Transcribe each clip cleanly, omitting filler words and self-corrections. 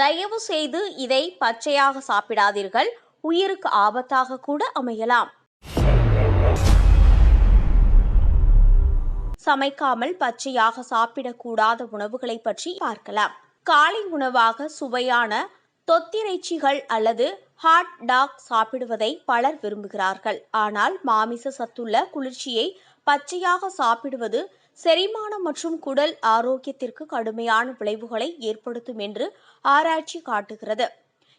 தயவு செய்து இதை பச்சையாக சாப்பிடாதீர்கள், உயிருக்கு ஆபத்தாக கூட அமையலாம். சமைக்காமல் பச்சையாக சாப்பிடக்கூடாத உணவுகளை பற்றி பார்க்கலாம். காலை உணவாக சுவையான தொத்திறைச்சிகள் அல்லது ஹாட் டாக் சாப்பிடுவதை பலர் விரும்புகிறார்கள். ஆனால் மாமிச சத்துள்ள குளிர்ச்சியை பச்சையாக சாப்பிடுவது செரிமானம் மற்றும் குடல் ஆரோக்கியத்திற்கு கடுமையான விளைவுகளை ஏற்படுத்தும் என்று ஆராய்ச்சி காட்டுகிறது.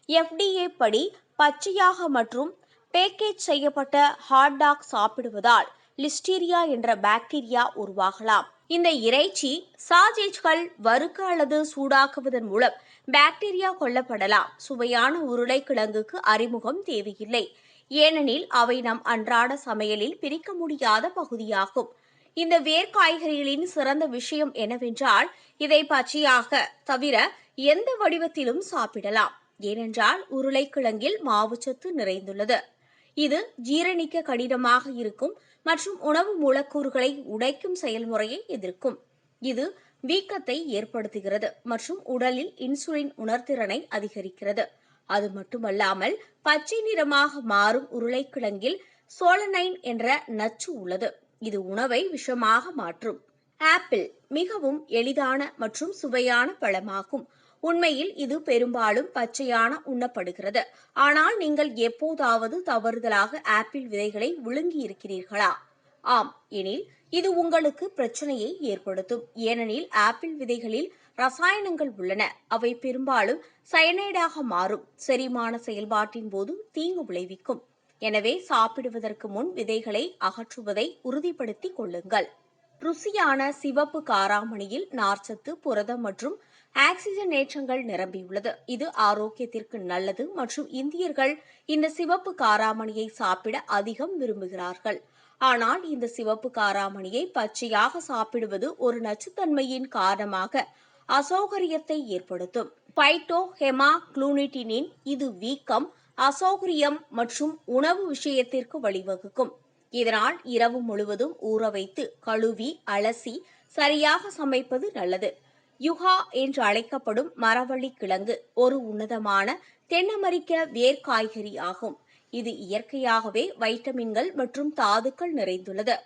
FDA படி பச்சையாக மற்றும் பேக்கேஜ் செய்யப்பட்ட ஹாட் டாக் சாப்பிடுவதால் லிஸ்டீரியா என்ற பாக்டீரியா உருவாகலாம். இந்த இறைச்சி சாசேஜ்கள் வறுக்க அல்லது சூடாக்குவதன் மூலம் பாக்டீரியா கொல்லப்படலாம். சுவையான உருளைக்கிழங்குக்கு அறிமுகம் தேவையில்லை, ஏனெனில் அவை நம் அன்றாட சமையலில் பிரிக்க முடியாத பகுதியாகும். இந்த வேர்க்காய்கறிகளின் சிறந்த விஷயம் என்னவென்றால், இதை பச்சையாக தவிர எந்த வடிவத்திலும் சாப்பிடலாம். ஏனென்றால் உருளைக்கிழங்கில் மாவுச்சத்து நிறைந்துள்ளது. இது ஜீரணிக்க கடினமாக இருக்கும் மற்றும் உணவு மூலக்கூறுகளை உடைக்கும் செயல்முறையை எதிர்க்கும். இது வீக்கத்தை ஏற்படுத்துகிறது மற்றும் உடலில் இன்சுலின் உணர்திறனை அதிகரிக்கிறது. அது மட்டுமல்லாமல் பச்சை நிறமாக மாறும் உருளைக்கிழங்கில் சோலனைன் என்ற நச்சு உள்ளது. இது உணவை விஷமாக மாற்றும். ஆப்பிள் மிகவும் எளிதான மற்றும் சுவையான பழமாகும். உண்மையில் இது பெரும்பாலும் பச்சையான உண்ணப்படுகிறது. ஆனால் நீங்கள் எப்போதாவது தவறுதலாக ஆப்பிள் விதைகளை விழுங்கி இருக்கிறீர்களா? ஆம் எனில் இது உங்களுக்கு பிரச்சனையை ஏற்படுத்தும். ஏனெனில் ஆப்பிள் விதைகளில் ரசாயனங்கள் உள்ளன. அவை பெரும்பாலும் சயனைடாக மாறும். செரிமான செயல்பாட்டின் போது தீங்கு விளைவிக்கும். எனவே சாப்பிடுவதற்கு முன் விதைகளை அகற்றுவதை உறுதிப்படுத்திக் கொள்ளுங்கள். ருசியான சிவப்பு காராமணியில் நார்ச்சத்து, புரதம் மற்றும் ஆக்சிஜனேற்றங்கள் நிரம்பியுள்ளது. இது ஆரோக்கியத்திற்கு நல்லது மற்றும் இந்தியர்கள் இந்த சிவப்பு காராமணியை சாப்பிட அதிகம் விரும்புகிறார்கள். ஆனால் இந்த சிவப்பு காராமணியை பச்சையாக சாப்பிடுவது ஒரு நச்சுத்தன்மையின் காரணமாக அசௌகரியத்தை ஏற்படுத்தும். பைட்டோ ஹெமாக்ளூனிட்டினின் இது வீக்கம், அசௌகரியம் மற்றும் உணவு விஷயத்திற்கு வழிவகுக்கும். இதனால் இரவு முழுவதும் ஊற வைத்து கழுவி அலசி சரியாக சமைப்பது நல்லது. யுகா என்று அழைக்கப்படும் மரவள்ளி கிழங்கு ஒரு உன்னதமான தென் அமெரிக்க வேர்க்காய்கறி ஆகும். இது இயற்கையாகவே வைட்டமின்கள் மற்றும் தாதுக்கள் நிறைந்துள்ளது.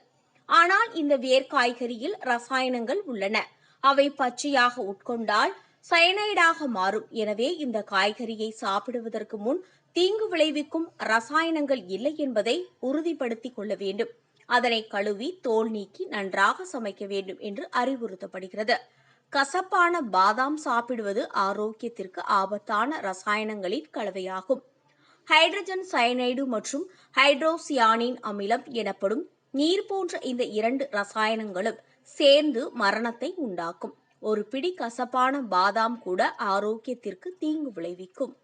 ஆனால் இந்த வேர்க்காய்கறியில் ரசாயனங்கள் உள்ளன. அவை பச்சையாக உட்கொண்டால் சயனைடாக மாறும். எனவே இந்த காய்கறியை சாப்பிடுவதற்கு முன் தீங்கு விளைவிக்கும் ரசாயனங்கள் இல்லை என்பதை உறுதிப்படுத்திக் கொள்ள வேண்டும். அதனை கழுவி தோல் நீக்கி நன்றாக சமைக்க வேண்டும் என்று அறிவுறுத்தப்படுகிறது. கசப்பான பாதாம் சாப்பிடுவது ஆரோக்கியத்திற்கு ஆபத்தான ரசாயனங்களின் கலவையாகும். ஹைட்ரஜன் சயனைடு மற்றும் ஹைட்ரோசியானின் அமிலம் எனப்படும் நீர் போன்ற இந்த இரண்டு ரசாயனங்களும் சேர்ந்து மரணத்தை உண்டாக்கும். ஒரு பிடி கசப்பான பாதாம் கூட ஆரோக்கியத்திற்கு தீங்கு விளைவிக்கும்.